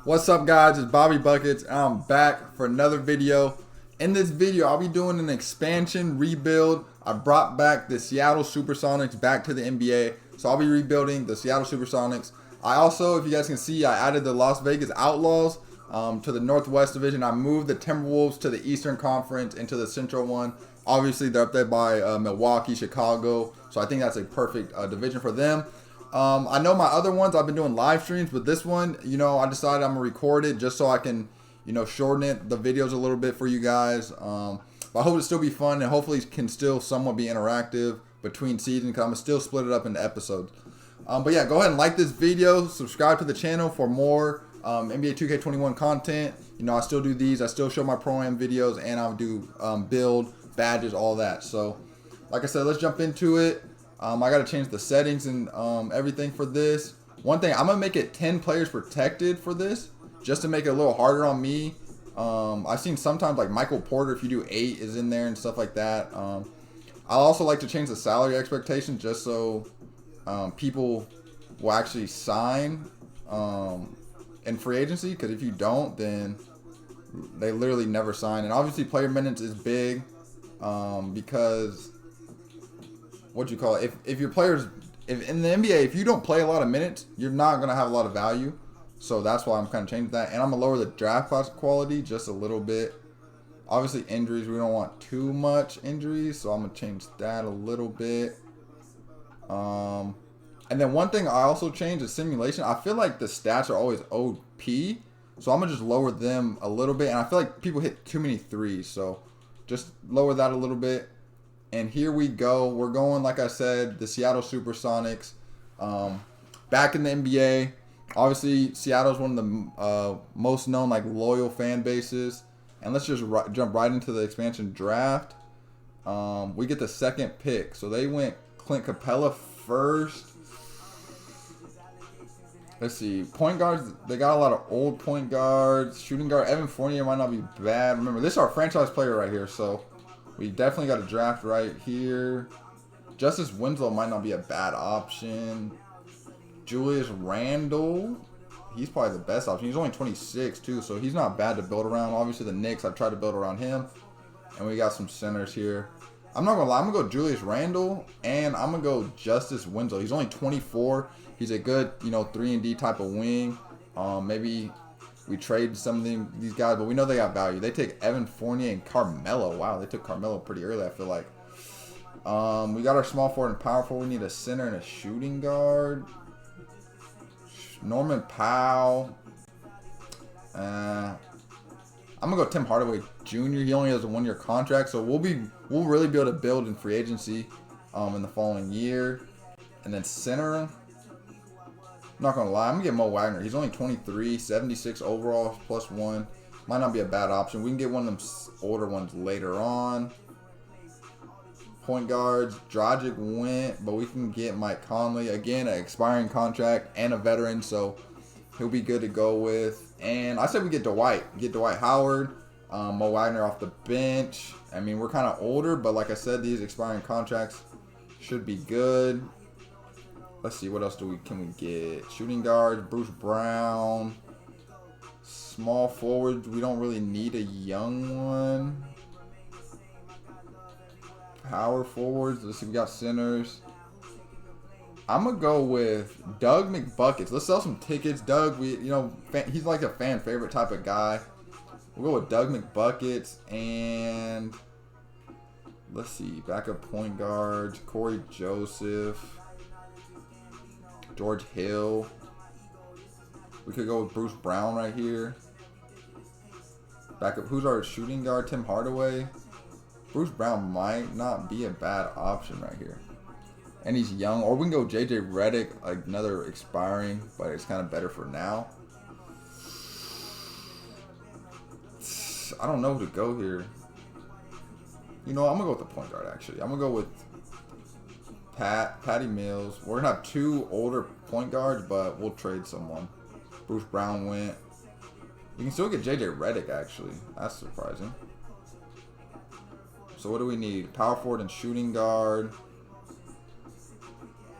What's up, guys? It's Bobby Buckets, and I'm back for another video. In this video, I'll be doing an expansion rebuild. I brought back the Seattle Supersonics back to the NBA, so I'll be rebuilding the Seattle Supersonics. I also, if you guys can see, I added the Las Vegas Outlaws to the Northwest Division. I moved the Timberwolves to the Eastern Conference into the Central one. Obviously, they're up there by Milwaukee, Chicago, so I think that's a perfect division for them. I know my other ones, I've been doing live streams, but this one, I decided I'm going to record it just so I can, shorten the videos a little bit for you guys. But I hope it still be fun and hopefully it can still somewhat be interactive between seasons because I'm going to still split it up into episodes. But yeah, go ahead and like this video, subscribe to the channel for more NBA 2K21 content. I still do these, I still show my Pro-Am videos, and I'll do build, badges, all that. So, like I said, let's jump into it. I got to change the settings and everything for this. One thing, I'm going to make it 10 players protected for this, just to make it a little harder on me. I've seen sometimes like Michael Porter, if you do 8, is in there and stuff like that. I'll also like to change the salary expectation just so people will actually sign in free agency. Because if you don't, then they literally never sign. And obviously player minutes is big because... if your players, if in the NBA, if you don't play a lot of minutes, you're not going to have a lot of value. So that's why I'm kind of changing that. And I'm going to lower the draft class quality just a little bit. Obviously injuries, we don't want too much injuries, so I'm going to change that a little bit. And then one thing I also changed is simulation. I feel like the stats are always OP, so I'm going to just lower them a little bit. And I feel like people hit too many threes, so just lower that a little bit. And here we go. We're going, like I said, the Seattle Supersonics. Back in the NBA. Obviously, Seattle's one of the most known, loyal fan bases. And let's just jump right into the expansion draft. We get the second pick. So they went Clint Capella first. Let's see. Point guards, they got a lot of old point guards. Shooting guard, Evan Fournier might not be bad. Remember, this is our franchise player right here, so... we definitely got a draft right here. Justice Winslow might not be a bad option. Julius Randle, he's probably the best option. He's only 26 too, so he's not bad to build around. Obviously the Knicks, I've tried to build around him. And we got some centers here. I'm not going to lie, I'm going to go Julius Randle, and I'm going to go Justice Winslow. He's only 24. He's a good, 3-and-D type of wing. Maybe... we trade some of these guys, but we know they got value. They take Evan Fournier and Carmelo. Wow, they took Carmelo pretty early, I feel like. We got our small forward and power forward. We need a center and a shooting guard. Norman Powell. I'm going to go Tim Hardaway Jr. He only has a 1-year contract, so we'll really be able to build in free agency in the following year. And then center... not gonna lie, I'm gonna get Mo Wagner. He's only 23, 76 overall, +1. Might not be a bad option. We can get one of them older ones later on. Point guards, Dragic went, but we can get Mike Conley. Again, an expiring contract and a veteran, so he'll be good to go with. And I said we get Dwight. Get Dwight Howard, Mo Wagner off the bench. I mean, we're kind of older, but like I said, these expiring contracts should be good. Let's see, what else can we get? Shooting guards, Bruce Brown. Small forwards, we don't really need a young one. Power forwards, let's see, we got centers. I'm going to go with Doug McBuckets. Let's sell some tickets. Doug, he's like a fan favorite type of guy. We'll go with Doug McBuckets and let's see, backup point guards, Corey Joseph. George Hill. We could go with Bruce Brown right here. Backup. Who's our shooting guard? Tim Hardaway. Bruce Brown might not be a bad option right here. And he's young. Or we can go JJ Redick, another expiring, but it's kind of better for now. I don't know who to go here. I'm going to go with the point guard, actually. I'm going to go with Patty Mills. We're going to have 2 older point guards, but we'll trade someone. Bruce Brown went. You can still get JJ Redick, actually. That's surprising. So what do we need? Power forward and shooting guard.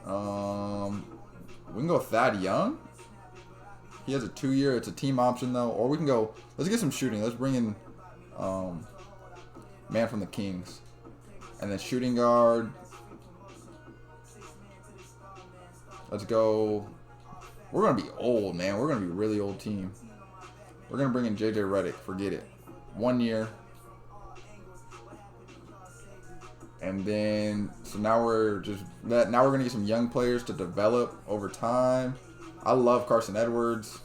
We can go Thad Young. He has a 2-year. It's a team option though. Or we can go. Let's get some shooting. Let's bring in man from the Kings, and then shooting guard. Let's go. We're gonna be old, man. We're gonna be a really old team. We're gonna bring in JJ Redick. Forget it. 1 year. And then, so now we're gonna get some young players to develop over time. I love Carson Edwards.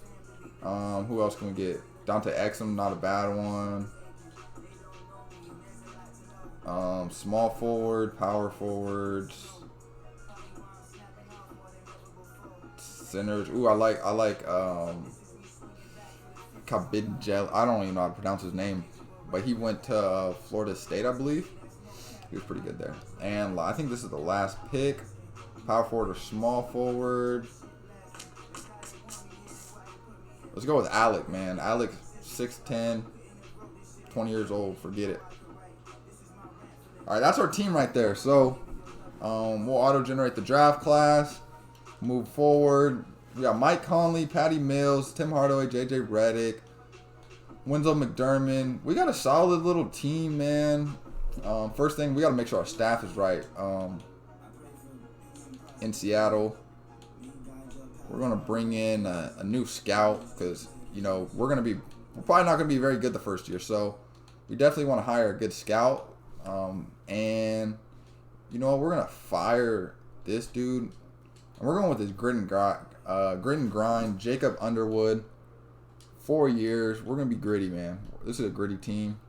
Who else can we get? Dante Exum, not a bad one. Small forward, power forwards, centers. Ooh, I like Kabidjel. I don't even know how to pronounce his name, but he went to Florida State, I believe. He was pretty good there. And I think this is the last pick. Power forward or small forward. Let's go with Alec, man. Alec, 6'10", 20 years old. Forget it. All right, that's our team right there. So we'll auto-generate the draft class. Move forward. We got Mike Conley, Patty Mills, Tim Hardaway, JJ Redick, Winslow McDermott. We got a solid little team, man. First thing, we got to make sure our staff is right. In Seattle, we're going to bring in a new scout because, you know, we're probably not going to be very good the first year. So we definitely want to hire a good scout. And, you know, we're going to fire this dude. And we're going with this grit and grind, Jacob Underwood. 4 years. We're going to be gritty, man. This is a gritty team.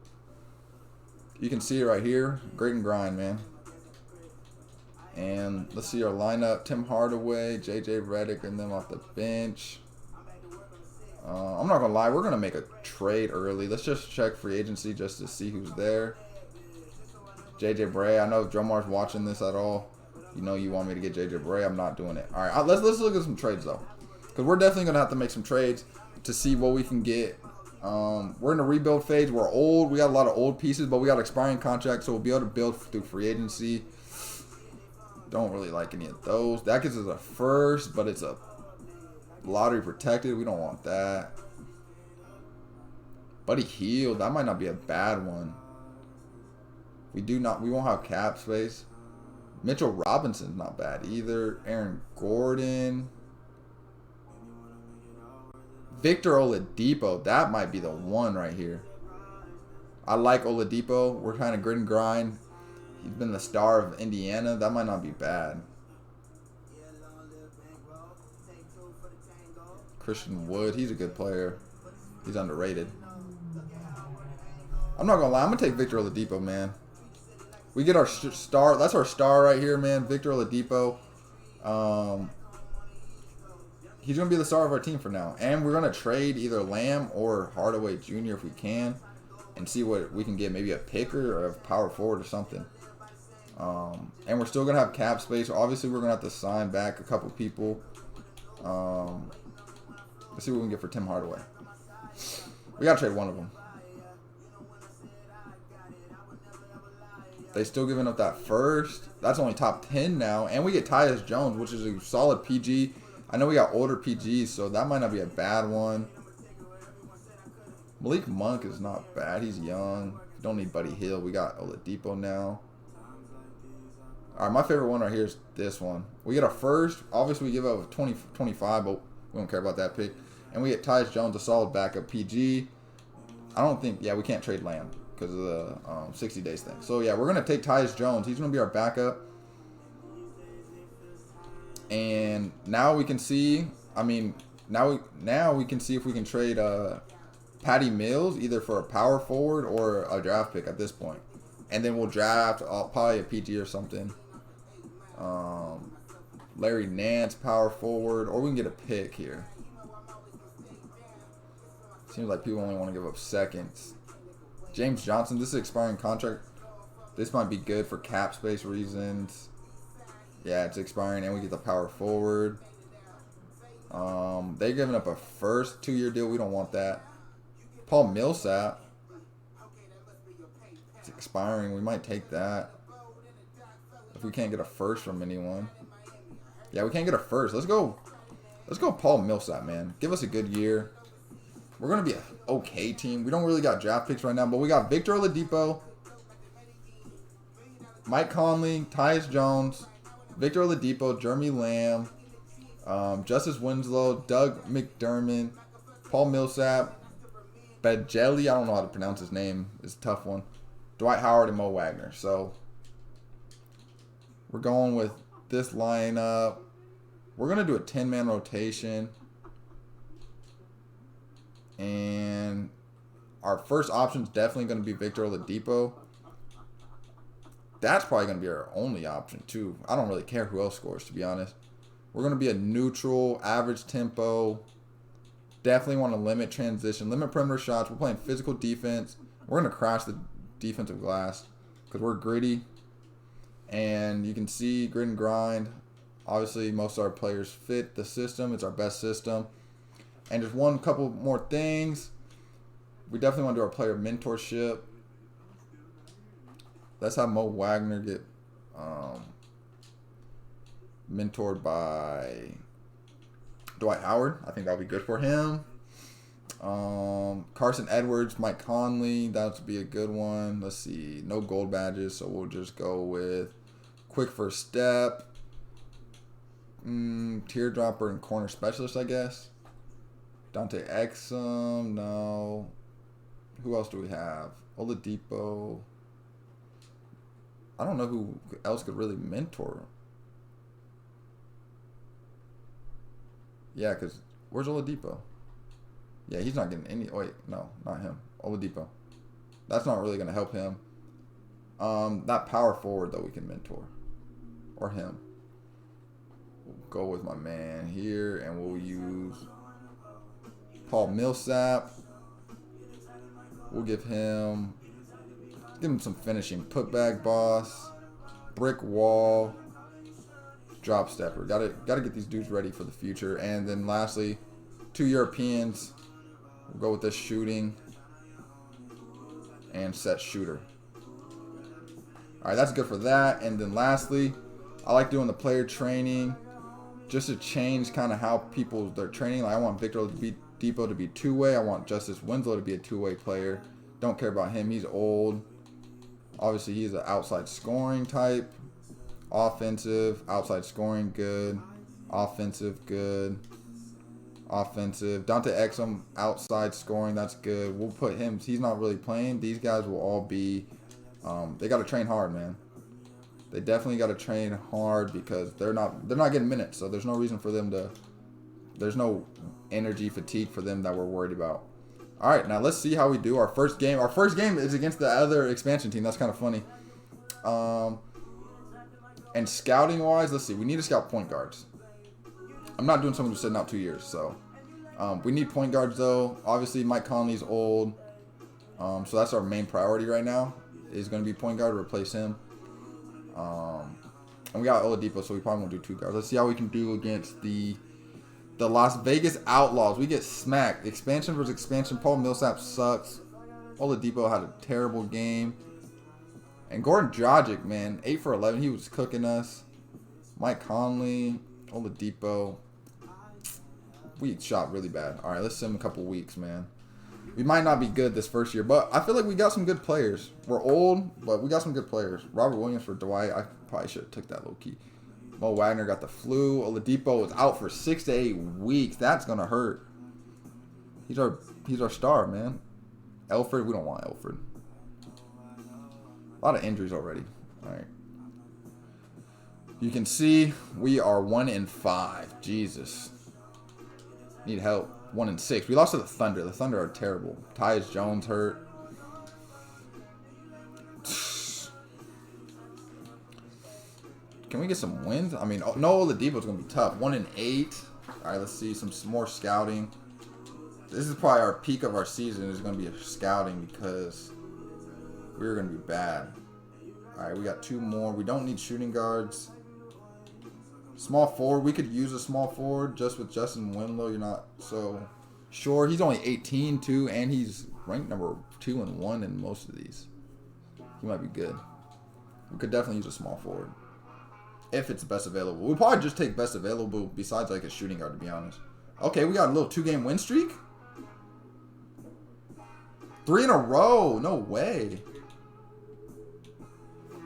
You can see it right here. Grit and grind, man. And let's see our lineup. Tim Hardaway, JJ Redick, and them off the bench. I'm not going to lie. We're going to make a trade early. Let's just check free agency just to see who's there. JJ Bray. I know if Dromar's watching this at all, you know you want me to get JJ Bray. I'm not doing it. All right, let's look at some trades, though. Because we're definitely going to have to make some trades to see what we can get. We're in a rebuild phase. We're old. We got a lot of old pieces, but we got expiring contracts, so we'll be able to build through free agency. Don't really like any of those. That gives us a first, but it's a lottery protected. We don't want that. Buddy Hield. That might not be a bad one. We won't have cap space. Mitchell Robinson's not bad either. Aaron Gordon. Victor Oladipo. That might be the one right here. I like Oladipo. We're kind of grit and grind. He's been the star of Indiana. That might not be bad. Christian Wood. He's a good player. He's underrated. I'm not going to lie. I'm going to take Victor Oladipo, man. We get our star. That's our star right here, man. Victor Oladipo. He's going to be the star of our team for now. And we're going to trade either Lamb or Hardaway Jr. if we can. And see what we can get. Maybe a picker or a power forward or something. And we're still going to have cap space. Obviously, we're going to have to sign back a couple people. Let's see what we can get for Tim Hardaway. We got to trade one of them. They still giving up that first. That's only top 10 now. And we get Tyus Jones, which is a solid PG. I know we got older PGs, so that might not be a bad one. Malik Monk is not bad. He's young. Don't need Buddy Hield. We got Oladipo now. All right, my favorite one right here is this one. We get a first. Obviously, we give up 25, but we don't care about that pick. And we get Tyus Jones, a solid backup PG. I don't think, yeah, we can't trade Lamb because of the 60 days thing. So, yeah, we're going to take Tyus Jones. He's going to be our backup. And now we can see, now we can see if we can trade Patty Mills either for a power forward or a draft pick at this point. And then we'll draft probably a PG or something. Larry Nance, power forward, or we can get a pick here. Seems like people only want to give up seconds. James Johnson, this is an expiring contract. This might be good for cap space reasons. Yeah, it's expiring, and we get the power forward. They're giving up a first 2-year deal. We don't want that. Paul Millsap. It's expiring. We might take that. If we can't get a first from anyone. Yeah, we can't get a first. Let's go. Let's go Paul Millsap, man. Give us a good year. We're going to be an okay team. We don't really got draft picks right now, but we got Victor Oladipo, Mike Conley, Tyus Jones, Victor Oladipo, Jeremy Lamb, Justice Winslow, Doug McDermott, Paul Millsap, Bajeli, I don't know how to pronounce his name. It's a tough one. Dwight Howard and Mo Wagner. So we're going with this lineup. We're going to do a 10-man rotation. And our first option is definitely going to be Victor Oladipo. That's probably going to be our only option, too. I don't really care who else scores, to be honest. We're going to be a neutral, average tempo. Definitely want to limit transition, limit perimeter shots. We're playing physical defense. We're going to crash the defensive glass because we're gritty. And you can see grit and grind. Obviously, most of our players fit the system. It's our best system. And just one couple more things. We definitely want to do our player mentorship. Let's have Mo Wagner get mentored by Dwight Howard. I think that'll be good for him. Carson Edwards, Mike Conley. That would be a good one. Let's see. No gold badges, so we'll just go with quick first step. Teardropper and corner specialist, I guess. Dante Exum, no. Who else do we have? Oladipo. I don't know who else could really mentor. Yeah, because where's Oladipo? Yeah, he's not getting any. Wait, no, not him. Oladipo. That's not really going to help him. That power forward, though, we can mentor. Or him. We'll go with my man here, and we'll use Paul Millsap. We'll give him some finishing. Putback boss, brick wall, drop stepper. Gotta get these dudes ready for the future. And then lastly, 2 Europeans. We'll go with this shooting and set shooter. All right, that's good for that. And then lastly, I like doing the player training just to change kind of how they're training. Like I want Victor Oladipo to be two-way. I want Justice Winslow to be a two-way player. Don't care about him. He's old. Obviously, he's an outside scoring type. Offensive, outside scoring, good. Offensive, good. Offensive. Dante Exum, outside scoring, that's good. We'll put him. He's not really playing. These guys will all be. They got to train hard, man. They definitely got to train hard because they're not getting minutes. So there's no reason for them to. There's no energy fatigue for them that we're worried about. All right, now let's see how we do our first game. Our first game is against the other expansion team. That's kind of funny. And scouting wise, let's see. We need to scout point guards. I'm not doing someone who's sitting out 2 years, so we need point guards though. Obviously, Mike Conley's old, so that's our main priority right now. Is going to be point guard to replace him. And we got Oladipo, so we probably won't do 2 guards. Let's see how we can do against the Las Vegas Outlaws. We get smacked. Expansion versus expansion. Paul Millsap sucks. Oladipo had a terrible game. And Gordon Dragic, man, 8 for 11. He was cooking us. Mike Conley, Oladipo. We shot really bad. All right, let's send him a couple weeks, man. We might not be good this first year, but I feel like we got some good players. We're old, but we got some good players. Robert Williams for Dwight. I probably should have took that low key. Mo Wagner got the flu. Oladipo was out for 6 to 8 weeks. That's gonna hurt. He's our star, man. Elfrid, we don't want Elfrid. A lot of injuries already. All right. You can see we are 1-5. Jesus. Need help. 1-6. We lost to the Thunder. The Thunder are terrible. Tyus Jones hurt. Can we get some wins? I mean, no Oladipo's going to be tough. 1-8. All right, let's see some more scouting. This is probably our peak of our season. Is going to be scouting because we're going to be bad. All right, we got 2 more. We don't need shooting guards. Small forward. We could use a small forward just with Justin Winslow. You're not so sure. He's only 18 too, and he's ranked number 2 and 1 in most of these. He might be good. We could definitely use a small forward. If it's best available. We'll probably just take best available besides like a shooting guard, to be honest. Okay, we got a little 2-game win streak. 3 in a row. No way.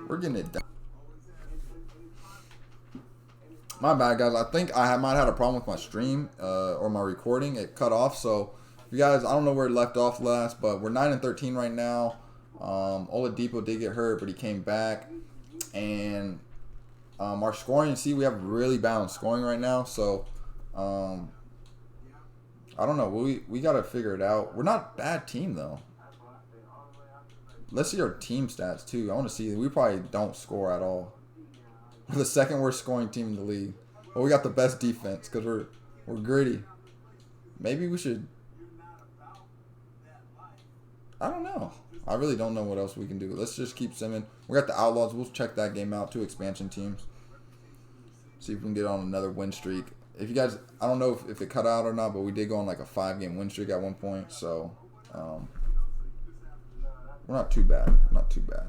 We're getting it done. My bad, guys. I think I might have had a problem with my stream or my recording. It cut off. So, you guys, I don't know where it left off last, but we're 9-13 right now. Oladipo did get hurt, but he came back. And our scoring, see, we have really balanced scoring right now. So, I don't know. We got to figure it out. We're not a bad team, though. Let's see our team stats, too. I want to see. We probably don't score at all. We're the second worst scoring team in the league. But we got the best defense because we're gritty. Maybe we should. I don't know. I really don't know what else we can do. Let's just keep simming. We got the Outlaws. We'll check that game out. 2 expansion teams. See if we can get on another win streak. If you guys, I don't know if it cut out or not, but we did go on like a 5-game win streak at one point. So, we're not too bad. Not too bad.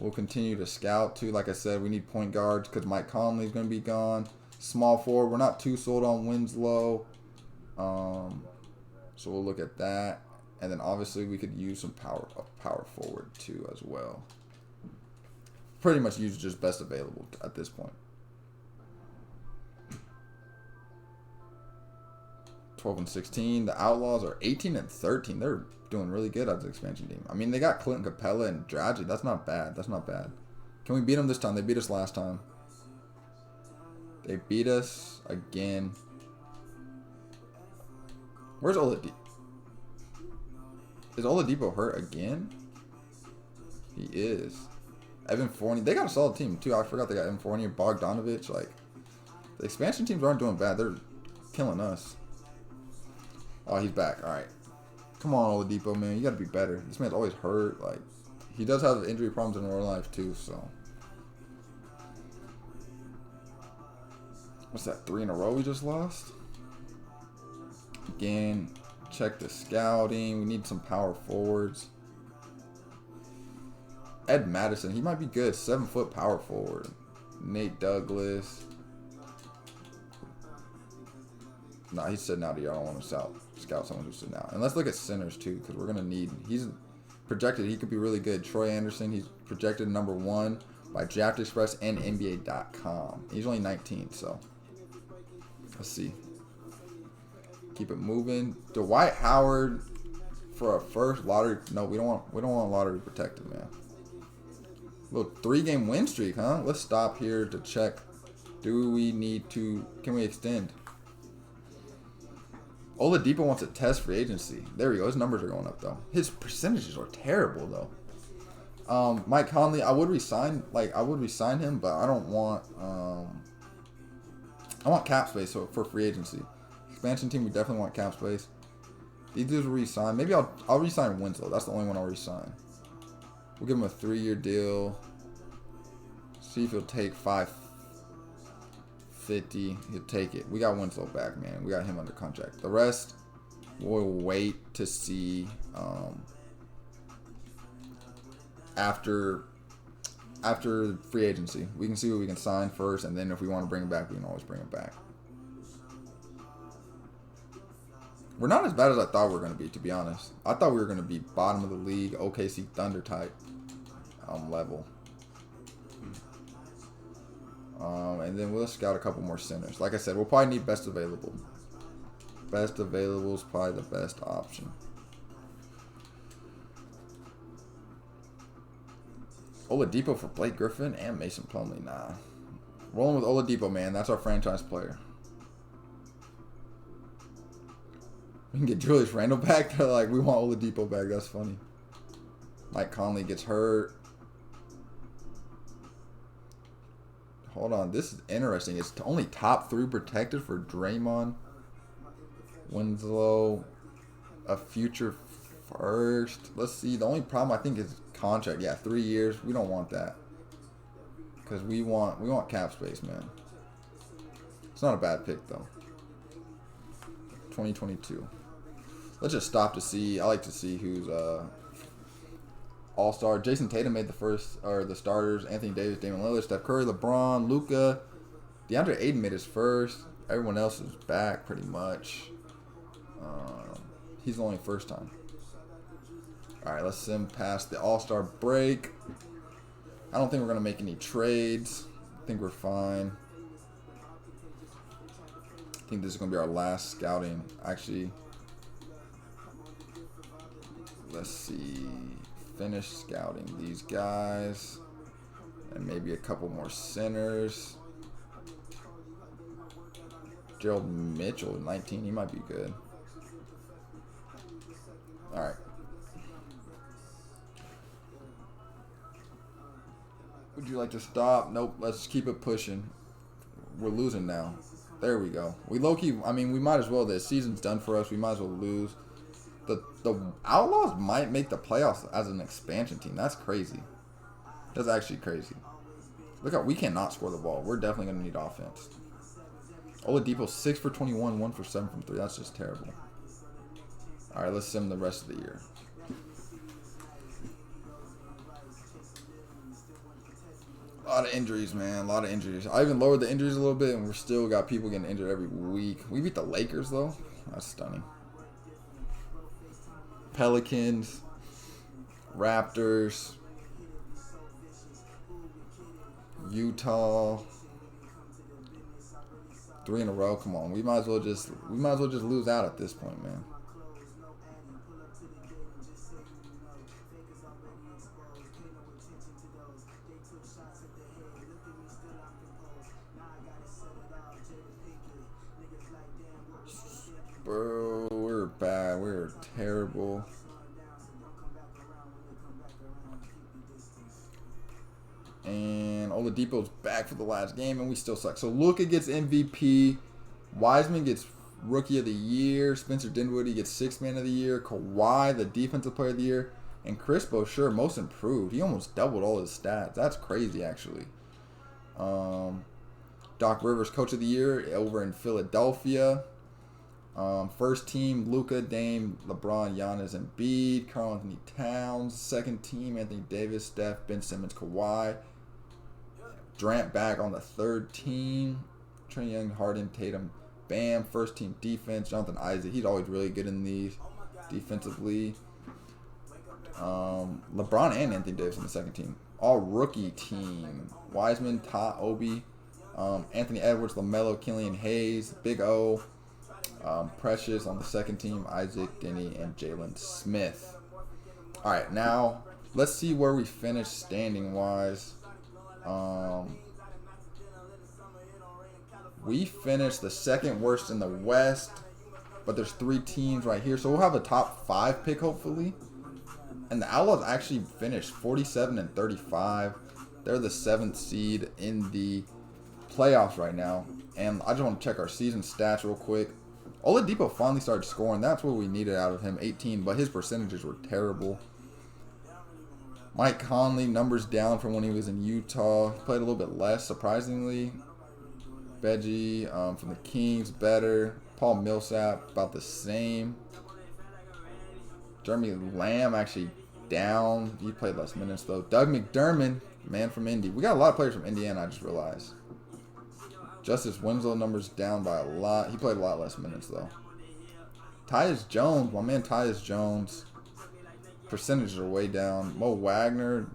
We'll continue to scout too. Like I said, we need point guards because Mike Conley's going to be gone. Small forward. We're not too sold on Winslow. So we'll look at that. And then obviously we could use some power forward too as well. Pretty much use just best available at this point. 12-16. The Outlaws are 18-13. They're doing really good as an expansion team. I mean, they got Clinton Capella and Dragic. That's not bad. That's not bad. Can we beat them this time? They beat us last time. They beat us again. Where's Oladipo? Is Oladipo hurt again? He is. Evan Fournier. They got a solid team, too. I forgot they got Evan Fournier, Bogdanovich. Like, the expansion teams aren't doing bad. They're killing us. Oh, he's back. All right. Come on, Oladipo, man. You got to be better. This man's always hurt. Like, he does have injury problems in real life, too, so. What's that, 3 in a row we just lost? Again, check the scouting. We need some power forwards. Ed Madison, he might be good. 7-foot power forward. Nate Douglas. No, he's sitting out here. I don't want to scout someone who's sitting out. And let's look at centers, too, because we're going to need. He's projected. He could be really good. Troy Anderson, he's projected #1 by Draft Express and NBA.com. He's only 19, so let's see. Keep it moving. Dwight Howard for a first lottery. No, we don't want lottery protected, man. Little 3-game win streak, huh? Let's stop here to check. Do we need to? Can we extend? Oladipo wants a test free agency. There we go. His numbers are going up though. His percentages are terrible though. Mike Conley, I would resign him, but I don't want. I want cap space for free agency. Expansion team, we definitely want cap space. These dudes will resign. Maybe I'll resign Winslow. That's the only one I'll resign. We'll give him a 3-year deal. See if he'll take $550. He'll take it. We got Winslow back, man. We got him under contract. The rest, we'll wait to see after free agency. We can see what we can sign first, and then if we want to bring him back, we can always bring him back. We're not as bad as I thought we were going to be, to be honest. I thought we were going to be bottom of the league, OKC Thunder type level. And then we'll scout a couple more centers. Like I said, we'll probably need best available. Best available is probably the best option. Oladipo for Blake Griffin and Mason Plumlee. Nah. Rolling with Oladipo, man. That's our franchise player. We can get Julius Randle back. They're like, we want Oladipo back. That's funny. Mike Conley gets hurt. Hold on. This is interesting. It's only top 3 protected for Draymond. Winslow. A future first. Let's see. The only problem I think is contract. Yeah, 3 years. We don't want that. Because we want cap space, man. It's not a bad pick, though. 2022. Let's just stop to see. I like to see who's All-Star. Jason Tatum made the starters. Anthony Davis, Damian Lillard, Steph Curry, LeBron, Luka. DeAndre Ayton made his first. Everyone else is back pretty much. He's the only first time. All right, let's sim past the All-Star break. I don't think we're going to make any trades. I think we're fine. I think this is going to be our last scouting. Actually, let's see. Finish scouting these guys. And maybe a couple more centers. Gerald Mitchell, 19. He might be good. All right. Would you like to stop? Nope. Let's keep it pushing. We're losing now. There we go. We low-key, I mean, we might as well. The season's done for us. We might as well lose. The Outlaws might make the playoffs as an expansion team. That's crazy. That's actually crazy. Look how we cannot score the ball. We're definitely going to need offense. Oladipo 6 for 21, 1 for 7 from 3. That's just terrible. All right, let's sim the rest of the year. A lot of injuries, man. A lot of injuries. I even lowered the injuries a little bit, and we're still got people getting injured every week. We beat the Lakers, though. That's stunning. Pelicans, Raptors, Utah. 3 in a row. Come on, we might as well just lose out at this point, man. Bro, we're bad. We're terrible. And Oladipo's back for the last game, and we still suck. So Luka gets MVP. Wiseman gets Rookie of the Year. Spencer Dinwiddie gets Sixth Man of the Year. Kawhi, the Defensive Player of the Year. And Chris Boucher, Most Improved. He almost doubled all his stats. That's crazy, actually. Doc Rivers, Coach of the Year over in Philadelphia. First team, Luka, Dame, LeBron, Giannis, and Embiid. Karl Anthony Towns. Second team, Anthony Davis, Steph, Ben Simmons, Kawhi. Durant back on the third team. Trae Young, Harden, Tatum, Bam. First team defense, Jonathan Isaac. He's always really good in these defensively. LeBron and Anthony Davis on the second team. All rookie team. Wiseman, Obi, Anthony Edwards, LaMelo, Killian Hayes, Big O. Precious on the second team, Isaac, Denny, and Jalen Smith. All right, now let's see where we finish standing wise. We finished the second worst in the West, but there's 3 teams right here, so we'll have a top 5 pick hopefully. And the Outlaws actually finished 47 and 35. They're the 7th seed in the playoffs right now. And I just want to check our season stats real quick. Oladipo finally started scoring. That's what we needed out of him, 18, but his percentages were terrible. Mike Conley, numbers down from when he was in Utah. He played a little bit less, surprisingly. Veggie from the Kings, better. Paul Millsap, about the same. Jeremy Lamb, actually down. He played less minutes, though. Doug McDermott, man from Indy. We got a lot of players from Indiana, I just realized. Justice Winslow, numbers down by a lot. He played a lot less minutes, though. Tyus Jones, my man Tyus Jones. Percentages are way down. Mo Wagner,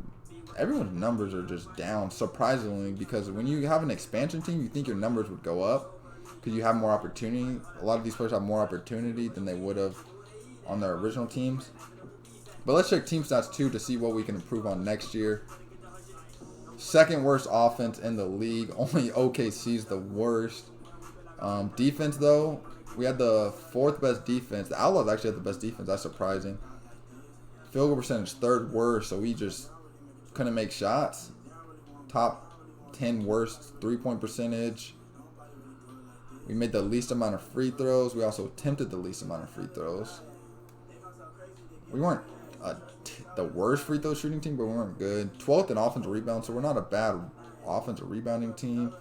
everyone's numbers are just down, surprisingly, because when you have an expansion team, you think your numbers would go up because you have more opportunity. A lot of these players have more opportunity than they would have on their original teams. But let's check team stats, too, to see what we can improve on next year. Second worst offense in the league. Only OKC's the worst. Defense, though, we had the 4th best defense. The Outlaws actually had the best defense. That's surprising. Field goal percentage, 3rd worst, so we just couldn't make shots. Top 10 worst 3-point percentage. We made the least amount of free throws. We also attempted the least amount of free throws. We weren't the worst free throw shooting team, but we weren't good. 12th in offensive rebound, so we're not a bad offensive rebounding team.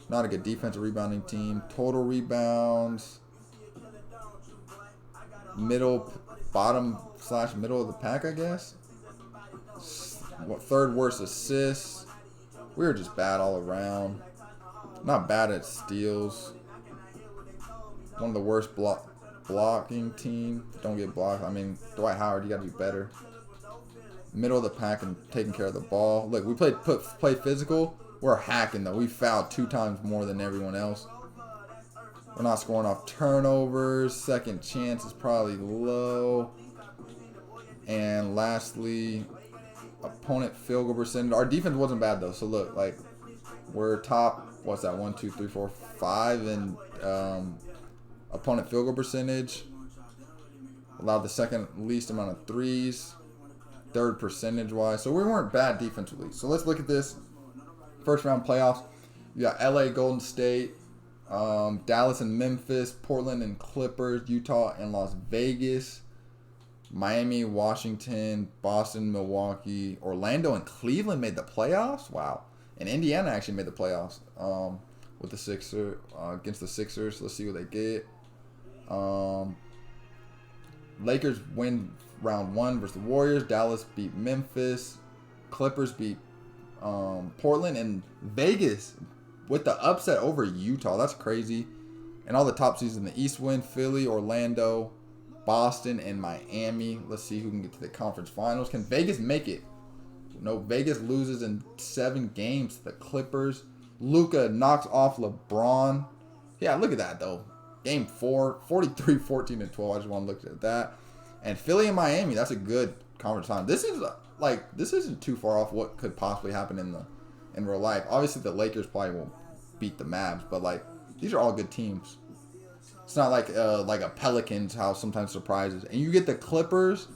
Not a good defensive rebounding team. Total rebounds, bottom/middle of the pack, I guess. Third worst assists. We were just bad all around. Not bad at steals. One of the worst blocking team. Don't get blocked. I mean, Dwight Howard, you got to be better. Middle of the pack and taking care of the ball. Look, we play physical. We're hacking, though. We fouled 2 times more than everyone else. We're not scoring off turnovers. Second chance is probably low. And lastly, opponent field goal percentage. Our defense wasn't bad, though. So, look, like, we're top, what's that, 1, 2, 3, 4, 5 in opponent field goal percentage. Allowed the second least amount of threes. Third percentage-wise. So, we weren't bad defensively. So, let's look at this. First round playoffs. You got LA, Golden State, Dallas and Memphis, Portland and Clippers, Utah and Las Vegas, Miami, Washington, Boston, Milwaukee, Orlando and Cleveland made the playoffs. Wow. And Indiana actually made the playoffs with the Sixers against the Sixers. Let's see what they get. Lakers win round 1 versus the Warriors. Dallas beat Memphis. Clippers beat Portland, and Vegas with the upset over Utah. That's crazy. And all the top seeds in the East win: Philly, Orlando, Boston, and Miami. Let's see who can get to the conference finals. Can Vegas make it? No, Vegas loses in 7 games to the Clippers. Luka knocks off LeBron. Yeah, look at that, though. Game 4, 43, 14, and 12. I just want to look at that. And Philly and Miami, that's a good conference time. This isn't too far off what could possibly happen in real life. Obviously, the Lakers probably won't beat the Mavs, but like these are all good teams. It's not like a Pelicans how sometimes surprises. And you get the Clippers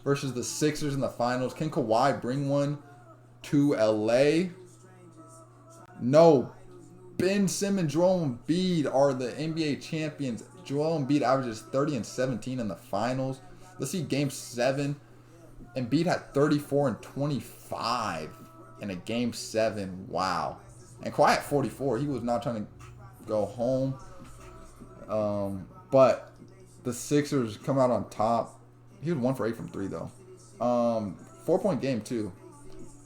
versus the Sixers in the finals. Can Kawhi bring one to LA? No. Ben Simmons, Joel Embiid are the NBA champions. Joel Embiid averages 30 and 17 in the finals. Let's see Game 7. Embiid had 34 and 25 in a Game 7. Wow. And Kawhi at 44. He was not trying to go home. But the Sixers come out on top. He was 1 for 8 from 3, though. 4-point game, too.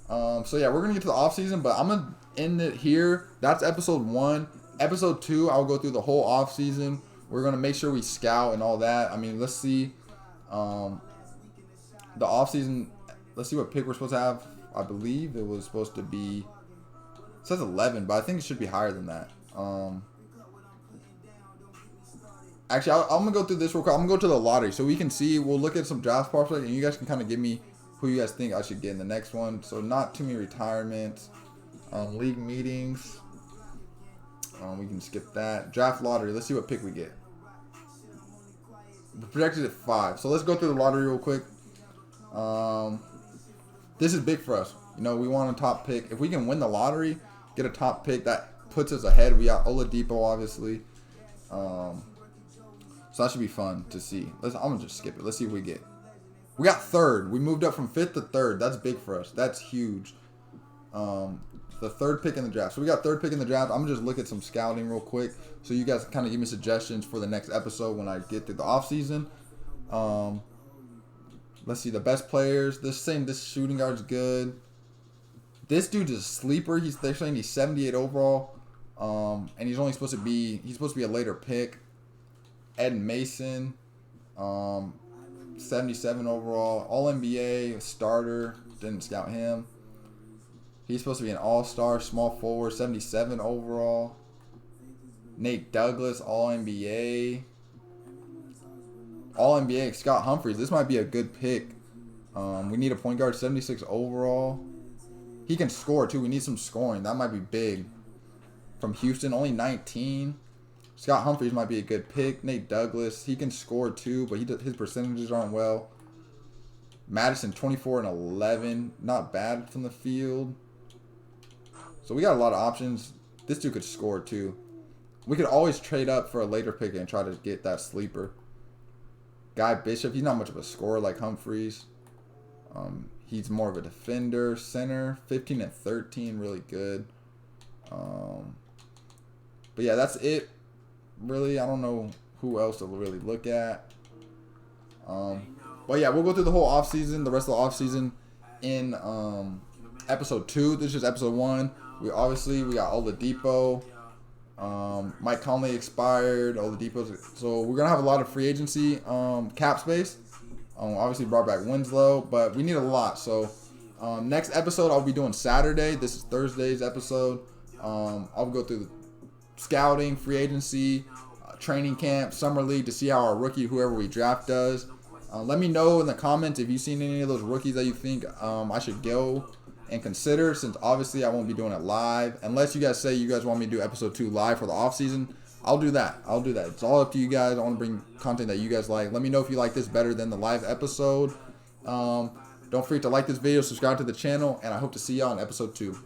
So, yeah, we're going to get to the offseason, but I'm going to end it here. That's episode 1. Episode 2, I'll go through the whole offseason. We're going to make sure we scout and all that. I mean, let's see. The offseason, let's see what pick we're supposed to have. I believe it was supposed to be, it says 11, but I think it should be higher than that. Actually, I'm going to go through this real quick. I'm going to go to the lottery so we can see. We'll look at some draft prospects, and you guys can kind of give me who you guys think I should get in the next one. So not too many retirements. League meetings. We can skip that. Draft lottery. Let's see what pick we get. We're projected at 5. So let's go through the lottery real quick. This is big for us. You know, we want a top pick. If we can win the lottery, get a top pick, that puts us ahead. We got Oladipo, obviously. So that should be fun to see. I'm going to just skip it. Let's see what we get. We got 3rd. We moved up from 5th to 3rd. That's big for us. That's huge. The 3rd pick in the draft. So we got 3rd pick in the draft. I'm going to just look at some scouting real quick so you guys can kind of give me suggestions for the next episode when I get through the offseason. Let's see the best players. This shooting guard's good. This dude's a sleeper. They're saying he's 78 overall. And he's only supposed to be a later pick. Ed Mason, 77 overall. All NBA starter. Didn't scout him. He's supposed to be an all-star, small forward, 77 overall. Nate Douglas, all NBA. All NBA, Scott Humphries. This might be a good pick. We need a point guard, 76 overall. He can score too. We need some scoring. That might be big. From Houston, only 19. Scott Humphries might be a good pick. Nate Douglas, he can score too, but his percentages aren't well. Madison, 24 and 11. Not bad from the field. So we got a lot of options. This dude could score too. We could always trade up for a later pick and try to get that sleeper. Guy Bishop, he's not much of a scorer like Humphries. He's more of a defender. Center, 15 and 13, really good. But yeah, that's it. Really, I don't know who else to really look at. But yeah, we'll go through the whole offseason, the rest of the offseason in episode 2. This is just episode 1. We got Oladipo. Mike Conley expired. Oladipo. So we're gonna have a lot of free agency cap space. Obviously brought back Winslow, but we need a lot. So next episode I'll be doing Saturday. This is Thursday's episode. I'll go through the scouting, free agency, training camp, summer league to see how our rookie, whoever we draft, does. Let me know in the comments if you've seen any of those rookies that you think I should go and consider, since obviously I won't be doing it live. Unless you guys say you guys want me to do episode 2 live for the off season, I'll do that. It's all up to you guys. I want to bring content that you guys like. Let me know if you like this better than the live episode. Don't forget to like this video, subscribe to the channel, and I hope to see y'all in episode 2.